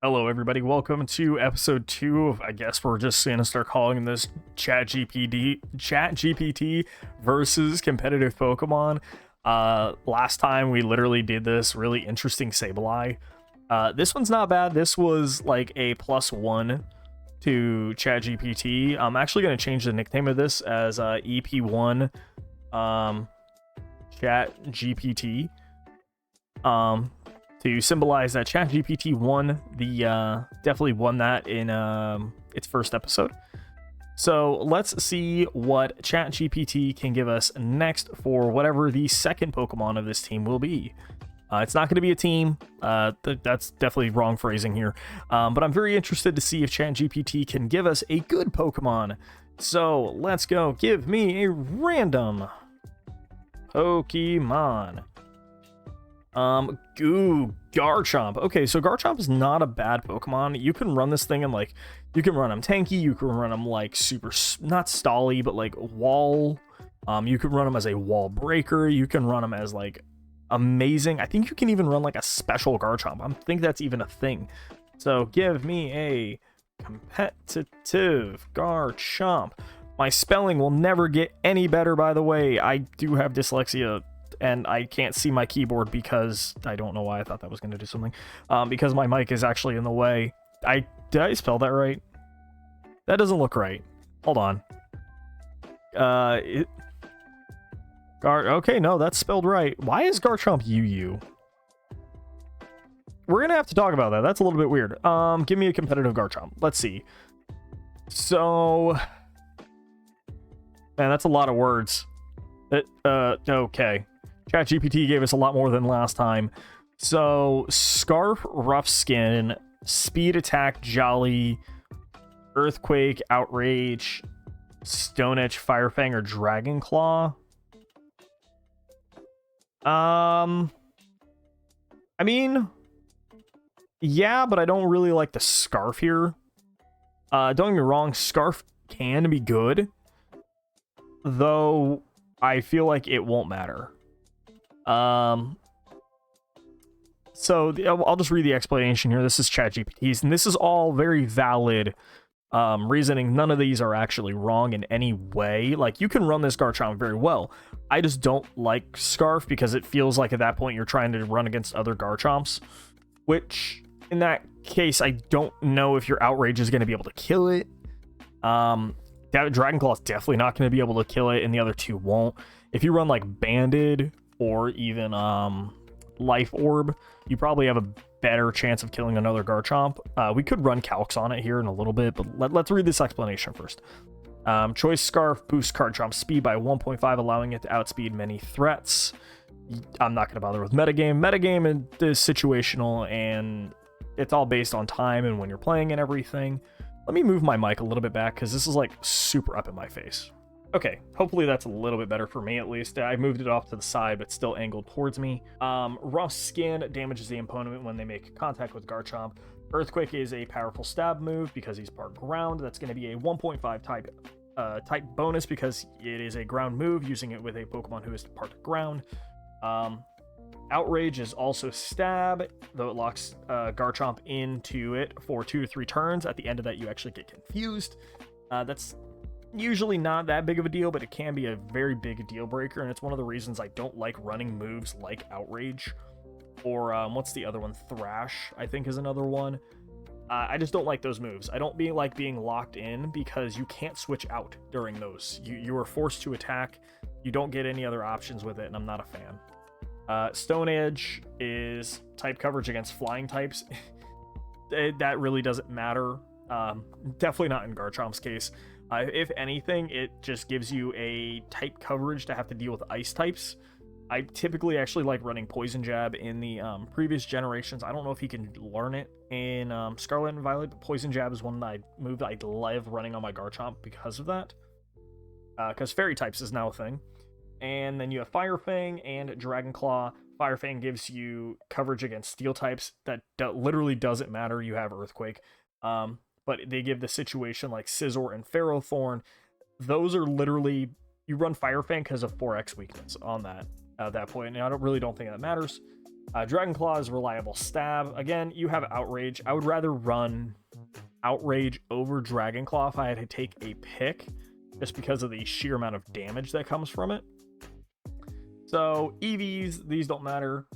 Hello, everybody. Welcome to episode 2 of, I guess we're just going to start calling this ChatGPT versus competitive Pokemon. Last time we literally did this really interesting Sableye. This one's not bad. This was like a +1 to ChatGPT. I'm actually going to change the nickname of this as EP1 ChatGPT. To symbolize that ChatGPT won definitely won that in its first episode. So let's see what ChatGPT can give us next for whatever the second Pokemon of this team will be. It's not going to be a team. That's definitely wrong phrasing here. But I'm very interested to see if ChatGPT can give us a good Pokemon. So let's go. Give me a random Pokemon. Garchomp. Okay, so Garchomp is not a bad Pokemon. You can run this thing and you can run him tanky, you can run him like super, not stally, but like wall. You can run him as a wall breaker. You can run him as like amazing. I think you can even run like a special Garchomp. I think that's even a thing. So give me a competitive Garchomp. My spelling will never get any better, by the way. I do have dyslexia. And I can't see my keyboard because I don't know why I thought that was going to do something. Because my mic is actually in the way. Did I spell that right? That doesn't look right. Hold on. Okay, no, that's spelled right. Why is Garchomp UU? We're going to have to talk about that. That's a little bit weird. Give me a competitive Garchomp. Let's see. So, man, that's a lot of words. Okay. ChatGPT gave us a lot more than last time. So, Scarf, Rough Skin, Speed Attack, Jolly, Earthquake, Outrage, Stone Edge, Fire Fang, or Dragon Claw. I mean, yeah, but I don't really like the Scarf here. Don't get me wrong, Scarf can be good, though I feel like it won't matter. So I'll just read the explanation here. This is ChatGPT's, and this is all very valid reasoning. None of these are actually wrong in any way. Like, you can run this Garchomp very well. I just don't like Scarf because it feels like at that point you're trying to run against other Garchomps, which in that case, I don't know if your Outrage is going to be able to kill it. Dragon Claw is definitely not going to be able to kill it, and the other two won't. If you run like Banded or even Life Orb, you probably have a better chance of killing another Garchomp. We could run Calcs on it here in a little bit, but let's read this explanation first. Choice Scarf boosts Garchomp's speed by 1.5, allowing it to outspeed many threats. I'm not going to bother with metagame. Metagame is situational, and it's all based on time and when you're playing and everything. Let me move my mic a little bit back because this is like super up in my face. Okay, hopefully that's a little bit better for me at least. I moved it off to the side, but still angled towards me. Rough Skin damages the opponent when they make contact with Garchomp. Earthquake is a powerful stab move because he's part ground. That's going to be a 1.5 type bonus because it is a ground move, using it with a Pokemon who is part ground. Outrage is also stab, though it locks Garchomp into it for 2 to 3 turns. At the end of that, you actually get confused. That's usually not that big of a deal, but it can be a very big deal breaker, and it's one of the reasons I don't like running moves like Outrage. Or what's the other one? Thrash, I think, is another one. I just don't like those moves. I don't like being locked in because you can't switch out during those. You are forced to attack. You don't get any other options with it, and I'm not a fan. Stone Edge is type coverage against flying types. That really doesn't matter. Definitely not in Garchomp's case. If anything, it just gives you a type coverage to have to deal with ice types. I typically actually like running Poison Jab in the previous generations. I don't know if he can learn it in Scarlet and Violet, but Poison Jab is one that I love running on my Garchomp because of that. Because Fairy types is now a thing. And then you have Fire Fang and Dragon Claw. Fire Fang gives you coverage against Steel types. That literally doesn't matter. You have Earthquake. But they give the situation like Scizor and Ferrothorn. Those are literally, you run Fire Fang because of 4x weakness on that at that point, and I don't think that matters. Dragon Claw is reliable stab. Again, you have Outrage. I would rather run Outrage over Dragon Claw if I had to take a pick, just because of the sheer amount of damage that comes from it. So EVs, these don't matter.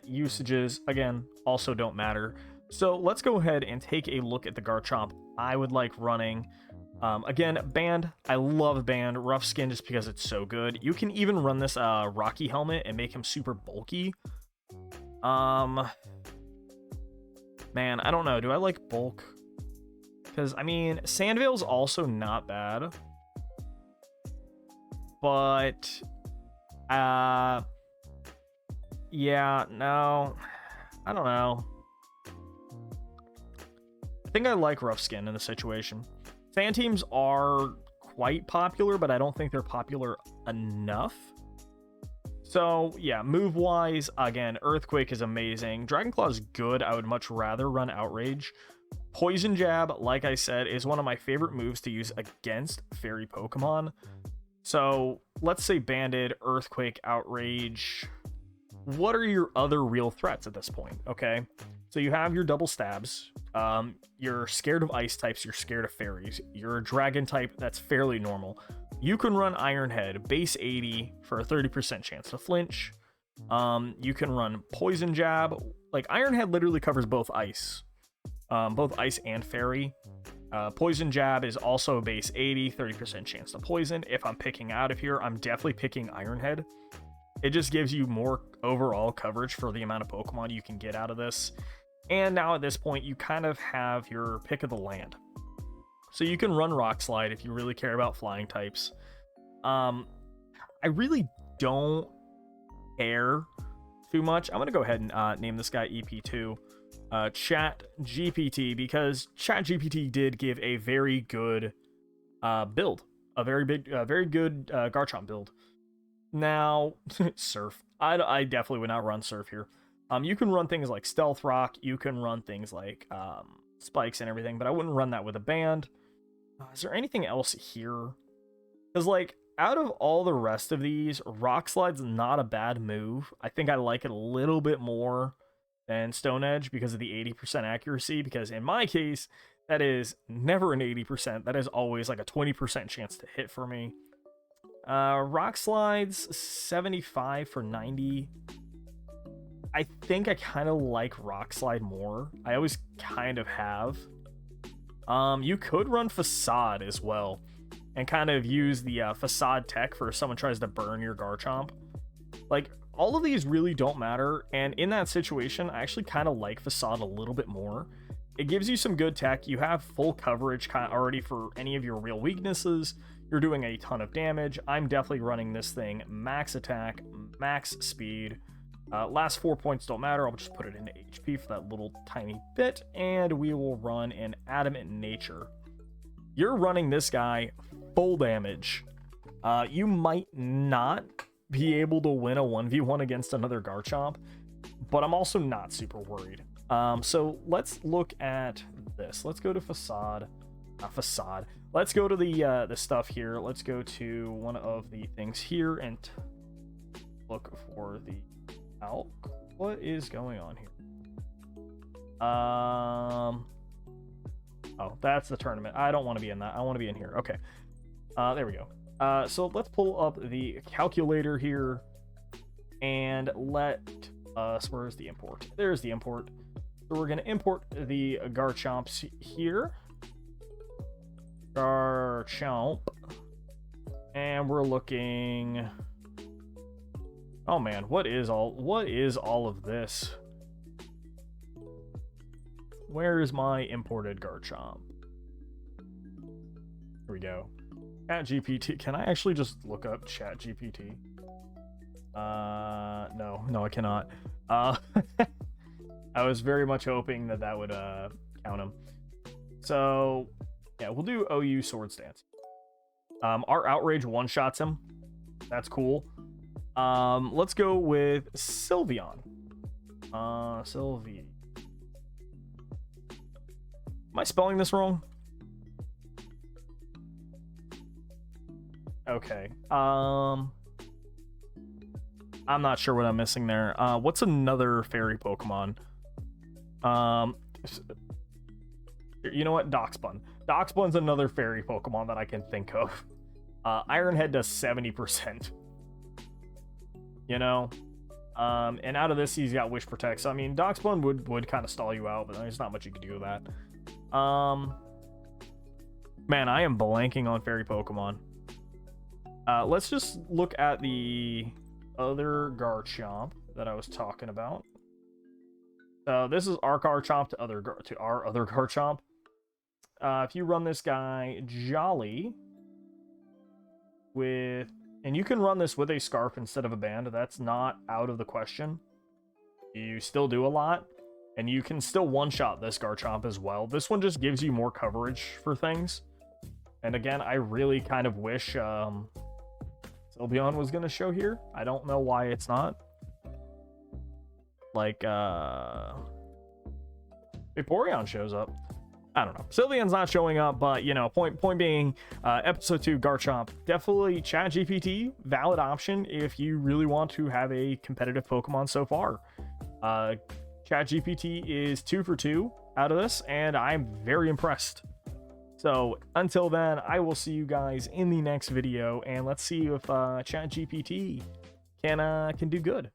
Usages, again, also don't matter. So let's go ahead and take a look at the Garchomp I would like running. Again, Band, I love Band. Rough Skin just because it's so good. You can even run this Rocky Helmet and make him super bulky. Man, I don't know. Do I like bulk? Because, I mean, Sandvale's also not bad. But, yeah, no. I don't know. I think I like Rough Skin in the situation. Fan teams are quite popular, but I don't think they're popular enough. So, yeah, move-wise, again, Earthquake is amazing. Dragon Claw is good. I would much rather run Outrage. Poison Jab, like I said, is one of my favorite moves to use against fairy Pokemon. So, let's say Banded, Earthquake, Outrage. What are your other real threats at this point, okay? So you have your double stabs. You're scared of ice types, you're scared of fairies. You're a dragon type, that's fairly normal. You can run Iron Head, base 80 for a 30% chance to flinch. You can run Poison Jab. Like, Iron Head literally covers both ice and fairy. Poison Jab is also base 80, 30% chance to poison. If I'm picking out of here, I'm definitely picking Iron Head. It just gives you more overall coverage for the amount of Pokemon you can get out of this. And now at this point, you kind of have your pick of the land. So you can run Rock Slide if you really care about flying types. I really don't care too much. I'm going to go ahead and name this guy EP2. ChatGPT, because ChatGPT did give a very good build. A very good Garchomp build. Now, Surf. I definitely would not run Surf here. You can run things like Stealth Rock. You can run things like Spikes and everything, but I wouldn't run that with a Band. Is there anything else here? Because, like, out of all the rest of these, Rock Slide's not a bad move. I think I like it a little bit more than Stone Edge because of the 80% accuracy, because in my case, that is never an 80%. That is always like a 20% chance to hit for me. Rock Slide's 75 for 90. I think I kind of like Rock Slide more. I always kind of have. You could run Facade as well, and kind of use the Facade tech for if someone tries to burn your Garchomp. Like, all of these really don't matter, and in that situation, I actually kind of like Facade a little bit more. It gives you some good tech. You have full coverage already for any of your real weaknesses. You're doing a ton of damage. I'm definitely running this thing max attack, max speed. Last 4 points don't matter. I'll just put it into HP for that little tiny bit, and we will run an Adamant Nature. You're running this guy full damage. You might not be able to win a 1v1 against another Garchomp, but I'm also not super worried. So let's look at this. Let's go to Facade. Facade. Let's go to the stuff here. Let's go to one of the things here and look for the Alk. What is going on here? Oh, that's the tournament. I don't want to be in that. I want to be in here. Okay. There we go. So let's pull up the calculator here and let us, where's the import? There's the import. So we're going to import the Garchomps here. Garchomp. And we're looking... Oh man, what is all of this? Where is my imported Garchomp? Here we go. ChatGPT. Can I actually just look up ChatGPT? No, I cannot. I was very much hoping that would count him. So yeah, we'll do OU Sword Stance. Our Outrage one-shots him. That's cool. Let's go with Sylveon. Sylvie. Am I spelling this wrong? Okay. I'm not sure what I'm missing there. What's another fairy Pokemon? You know what? Doxbun. Doxbun's another fairy Pokemon that I can think of. Ironhead does 70%. You know? And out of this, he's got Wish Protect. So, I mean, Doxbun would kind of stall you out, but there's not much you can do with that. Man, I am blanking on fairy Pokemon. Let's just look at the other Garchomp that I was talking about. This is our Garchomp to our other Garchomp. If you run this guy Jolly with, and you can run this with a Scarf instead of a Band, that's not out of the question. You still do a lot, and you can still one-shot this Garchomp as well. This one just gives you more coverage for things. And again, I really kind of wish Sylveon was going to show here. I don't know why it's not. Like, Vaporeon shows up. I don't know. Sylveon's not showing up, but, you know, point being, episode 2, Garchomp. Definitely ChatGPT, valid option if you really want to have a competitive Pokemon so far. ChatGPT is 2 for 2 out of this, and I'm very impressed. So, until then, I will see you guys in the next video, and let's see if ChatGPT can do good.